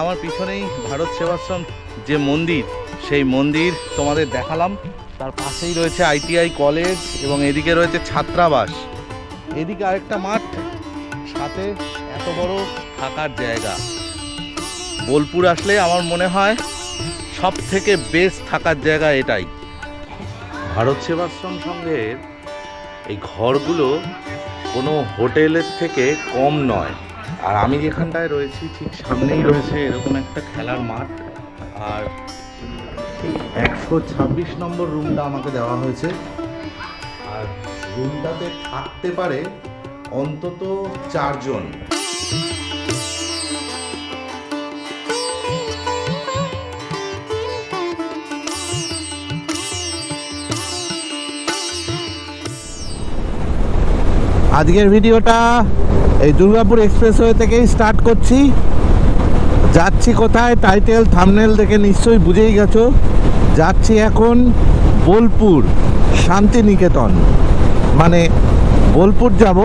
আমার পিছনেই ভারত সেবাশ্রম যে মন্দির, সেই মন্দির তোমাদের দেখালাম। তার পাশেই রয়েছে ITI কলেজ এবং এদিকে রয়েছে ছাত্রাবাস। এদিকে আরেকটা মাঠ, সাথে এত বড় থাকার জায়গা। বোলপুর আসলে আমার মনে হয় সব থেকে বেস্ট থাকার জায়গা এটাই। ভারত সেবাশ্রম সংঘের এই ঘরগুলো কোনো হোটেলের থেকে কম নয়। আর আমি যেখানটায় রয়েছি ঠিক সামনেই রয়েছে এরকম একটা খেলার মাঠ। আর 126 নম্বর রুমটা আমাকে দেওয়া হয়েছে। আর রুমটাতে থাকতে পারে অন্তত 4 জন। আজকের ভিডিওটা এই দুর্গাপুর এক্সপ্রেসওয়ে থেকেই স্টার্ট করছি। যাচ্ছি কোথায় টাইটেল থাম্বনেল দেখে নিশ্চয়ই বুঝেই গেছো। যাচ্ছি এখন বোলপুর শান্তিনিকেতন, মানে বোলপুর যাব,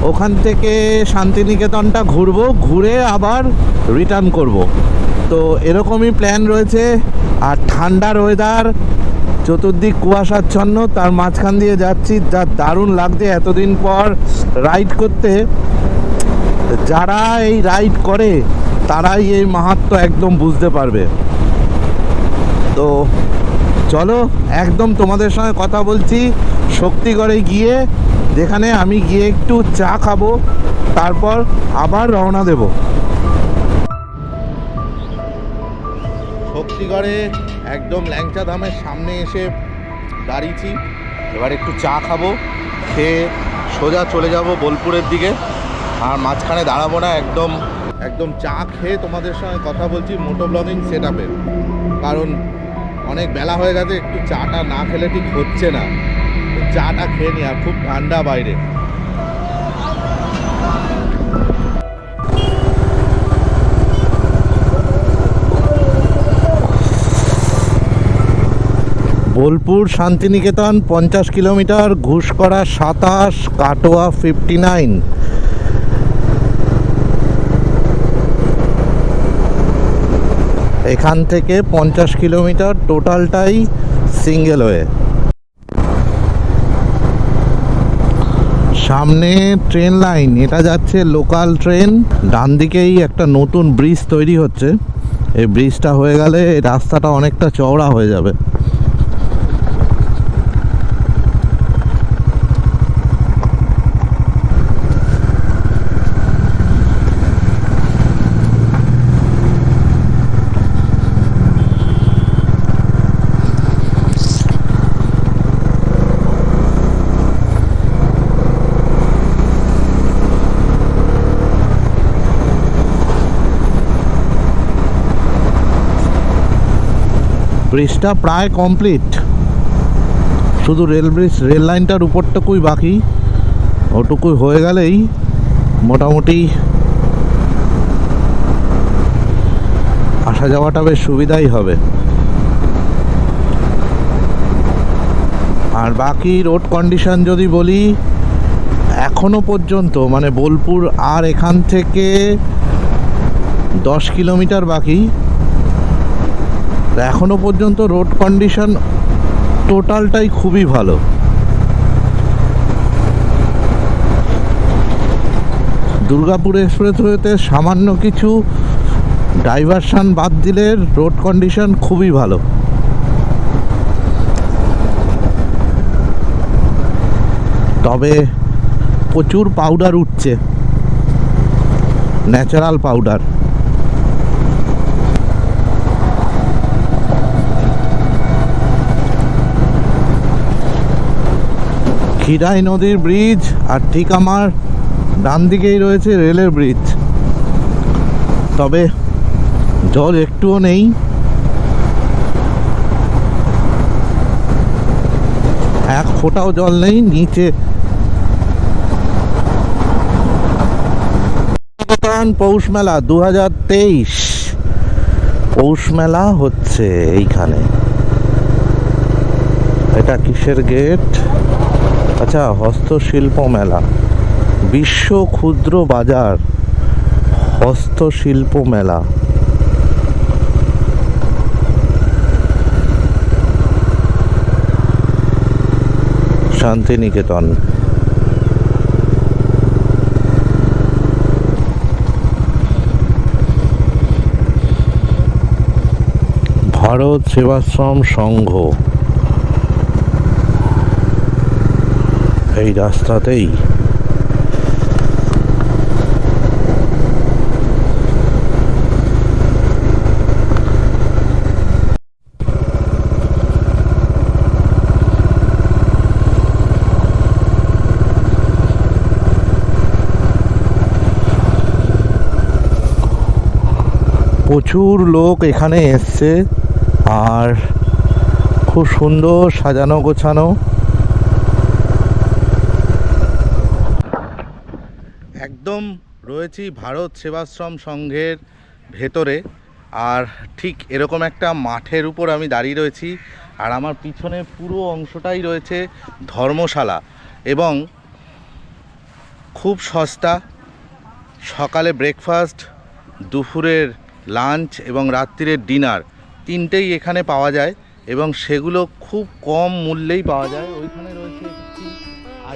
ওখান থেকে শান্তিনিকেতনটা ঘুরবো, ঘুরে আবার রিটার্ন করব। তো এরকমই প্ল্যান রয়েছে। আর ঠান্ডার ওয়েদার, চতুর্দিক কুয়াশাচ্ছন্ন, তার মাঝখান দিয়ে যাচ্ছি। যা দারুণ লাগছে এতদিন পর রাইড করতে। যারা এই রাইড করে তারাই এই মাহাত্ম্য একদম বুঝতে পারবে। তো চলো একদম তোমাদের সঙ্গে কথা বলছি শক্তিগড়ে গিয়ে, যেখানে আমি গিয়ে একটু চা খাবো, তারপর আবার রওনা দেব। শক্তিগড়ে একদম ল্যাংচা ধামের সামনে এসে দাঁড়িয়েছি। এবার একটু চা খাবো, খেয়ে সোজা চলে যাব বোলপুরের দিকে। আর মাঝখানে দাঁড়াবো না, একদম চা খেয়ে তোমাদের সঙ্গে কথা বলছি মোটো ব্লগিং সেট আপের। কারণ অনেক বেলা হয়ে গেছে, একটু চাটা না খেলে ঠিক হচ্ছে না। চাটা খেয়ে নি, আর খুব ঠান্ডা বাইরে। বোলপুর শান্তিনিকেতন 50 কিলোমিটার, ঘুষকরা 27, কাটোয়া 59। এখান থেকে 50 কিলোমিটার টোটালটাই সিঙ্গেল ওয়ে। সামনে ট্রেন লাইন, এটা যাচ্ছে লোকাল ট্রেন। ডান দিকেই একটা নতুন ব্রিজ তৈরি হচ্ছে। এই ব্রিজটা হয়ে গেলে রাস্তাটা অনেকটা চওড়া হয়ে যাবে। ব্রিজটা প্রায় কমপ্লিট, শুধু রেল লাইনটার উপরটুকুই বাকি। ওটুকুই হয়ে গেলেই মোটামুটি আসা যাওয়াটা বেশ সুবিধাই হবে। আর বাকি রোড কন্ডিশন যদি বলি, এখনো পর্যন্ত মানে বোলপুর আর এখান থেকে 10 কিলোমিটার বাকি। এখনো পর্যন্ত রোড কন্ডিশন টোটালটাই খুবই ভালো। দুর্গাপুর এক্সপ্রেসওয়েতে সামান্য কিছু ডাইভারশন বাদ দিলে রোড কন্ডিশন খুবই ভালো। তবে প্রচুর পাউডার উঠছে, ন্যাচারাল পাউডার। খিরাই নদীর ব্রিজ, আর ঠিক আমার ডান দিকেই রয়েছে রেলের ব্রিজ। তবে জল একটুও নেই। এক ফোঁটাও জল নেই নিচে। পৌষ মেলা 2023 পৌষ মেলা হচ্ছে এইখানে। এটা কিসের গেট? আচ্ছা, হস্তশিল্প মেলা, বিশ্ব ক্ষুদ্র বাজার হস্তশিল্প মেলা। শান্তিনিকেতন। ভারত সেবাশ্রম সংঘ এই রাস্তাতেই। প্রচুর লোক এখানে এসছে আর খুব সুন্দর সাজানো গোছানো। একদম রয়েছি ভারত সেবাশ্রম সংঘের ভেতরে, আর ঠিক এরকম একটা মাঠের উপর আমি দাঁড়িয়ে রয়েছি। আর আমার পিছনে পুরো অংশটাই রয়েছে ধর্মশালা, এবং খুব সস্তা। সকালে ব্রেকফাস্ট, দুপুরের লাঞ্চ এবং রাত্রিরের ডিনার তিনটেই এখানে পাওয়া যায়, এবং সেগুলো খুব কম মূল্যেই পাওয়া যায়। ওইখানে রয়েছে একটি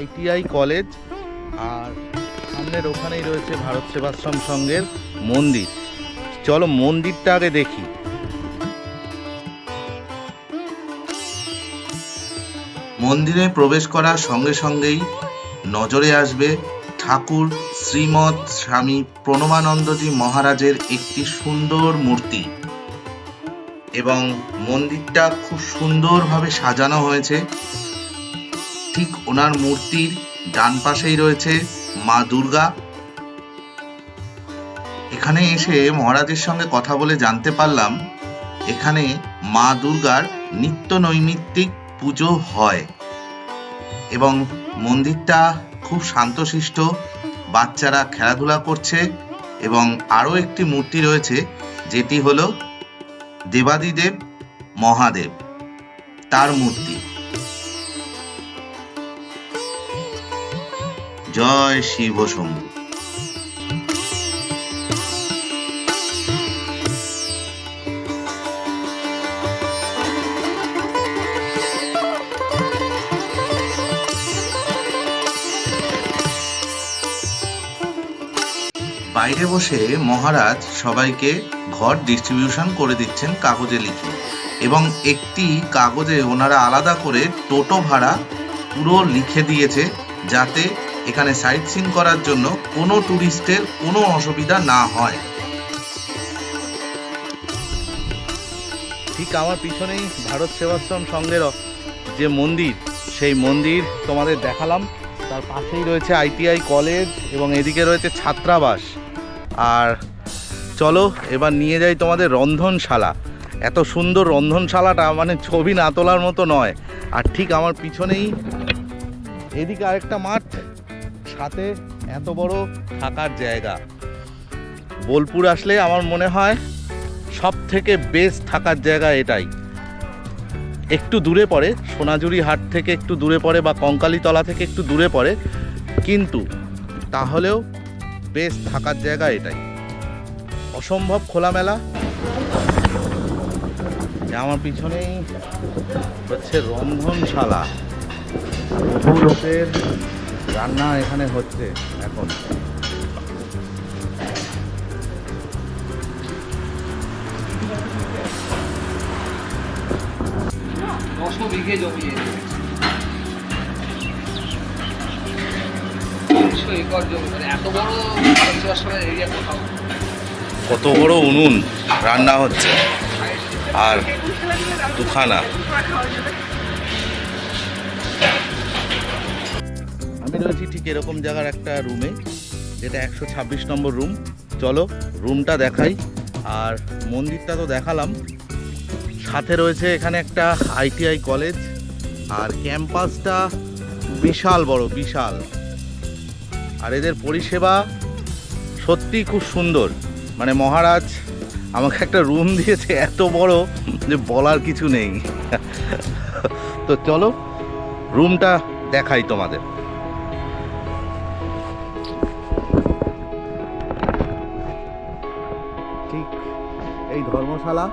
ITI কলেজ, আর সামনের ওখানেই রয়েছে ভারত সেবাশ্রম সংঘের মন্দির। চলো মন্দিরটা আগে দেখি। মন্দিরে প্রবেশ করার সঙ্গে সঙ্গেই নজরে আসবে ঠাকুর শ্রীমৎ স্বামী প্রণবানন্দজি মহারাজের একটি সুন্দর মূর্তি, এবং মন্দিরটা খুব সুন্দরভাবে সাজানো হয়েছে। ঠিক ওনার মূর্তির ডান পাশেই রয়েছে মা দুর্গা। এখানে এসে মহারাজের সঙ্গে কথা বলে জানতে পারলাম এখানে মা দুর্গার নিত্য নৈমিত্তিক পুজো হয়, এবং মন্দিরটা খুব শান্তশিষ্ট। বাচ্চারা খেলাধুলা করছে, এবং আরও একটি মূর্তি রয়েছে যেটি হলো দেবাদিদেব মহাদেব, তার মূর্তি। জয় শিব শম্ভু। বাইরে বসে মহারাজ সবাইকে ঘর ডিস্ট্রিবিউশন করে দিচ্ছেন কাগজে লিখে, এবং একটি কাগজে ওনারা আলাদা করে টোটো ভাড়া পুরো লিখে দিয়েছে, যাতে এখানে সাইট সিন করার জন্য কোনো ট্যুরিস্টের কোনো অসুবিধা না হয়। ঠিক আমার পিছনেই ভারত সেবাশ্রম সংঘের যে মন্দির, সেই মন্দির তোমাদের দেখালাম। তার পাশেই রয়েছে ITI কলেজ, এবং এদিকে রয়েছে ছাত্রাবাস। আর চলো এবার নিয়ে যাই তোমাদের রন্ধনশালা। এত সুন্দর রন্ধনশালাটা মানে ছবি না তোলার মতো নয়। আর ঠিক আমার পিছনেই এদিকে আরেকটা মাঠ, সাথে এত বড় থাকার জায়গা। বোলপুর আসলে আমার মনে হয় সব থেকে বেস্ট থাকার জায়গা এটাই। একটু দূরে পড়ে, সোনাঝুরি হাট থেকে একটু দূরে পড়ে, বা কঙ্কালীতলা থেকে একটু দূরে পড়ে, কিন্তু তাহলেও বেশ থাকার জায়গা এটাই। অসম্ভব খোলামেলা। আমার পিছনেই হচ্ছে রন্ধনশালা, বহু লোকের রান্না এখানে হচ্ছে এখন। বিঘে জমি, 300 একর জমি, মানে এত বড় এরিয়া কোথাও। কত বড় উনুন, রান্না হচ্ছে, আর দুখানা। আমি রয়েছি ঠিক এরকম জায়গার একটা রুমে, যেটা 126 নম্বর রুম। চলো রুমটা দেখাই। আর মন্দিরটা তো দেখালাম, সাথে রয়েছে এখানে একটা ITI কলেজ, আর ক্যাম্পাসটা বিশাল বড়, বিশাল। আর এদের পরিষেবা সত্যি খুব সুন্দর। মানে মহারাজ আমাকে একটা রুম দিয়েছে এত বড় যে বলার কিছু নেই। তো চলো রুমটা দেখাই তোমাদের। ঠিক এই ধর্মশালা,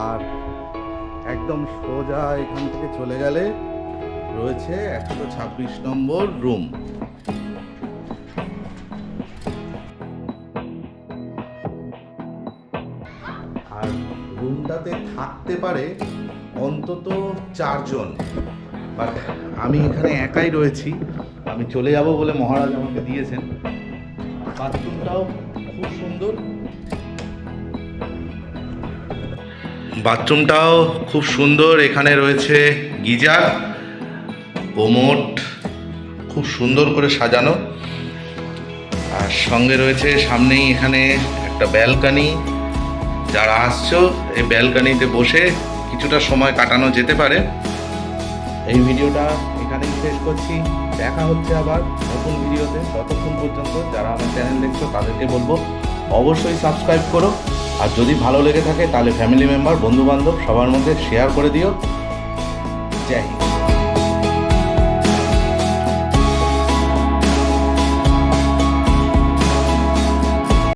আর একদম সোজা এখান থেকে চলে গেলে রয়েছে 126 নম্বর রুম। আর রুমটাতে থাকতে পারে অন্তত 4 জন, বাট আমি এখানে একাই রয়েছি। আমি চলে যাব বলে মহারাজ আমাকে দিয়েছেন। বাথরুমটাও খুব সুন্দর, বাথরুমটাও খুব সুন্দর। এখানে রয়েছে গিজার, কোমোড খুব সুন্দর করে সাজানো, আর সঙ্গে রয়েছে সামনেই এখানে একটা ব্যালকনি। যারা আসছো এই ব্যালকনিতে বসে কিছুটা সময় কাটানো যেতে পারে। এই ভিডিওটা এখানেই শেষ করছি, দেখা হচ্ছে আবার নতুন ভিডিওতে। ততক্ষণ পর্যন্ত যারা আমার চ্যানেল দেখছো তাদেরকে বলবো অবশ্যই সাবস্ক্রাইব করো, আর যদি ভালো লেগে থাকে তাহলে ফ্যামিলি মেম্বার, বন্ধু বান্ধব সবার মধ্যে শেয়ার করে দিও। জয় হিন্দ।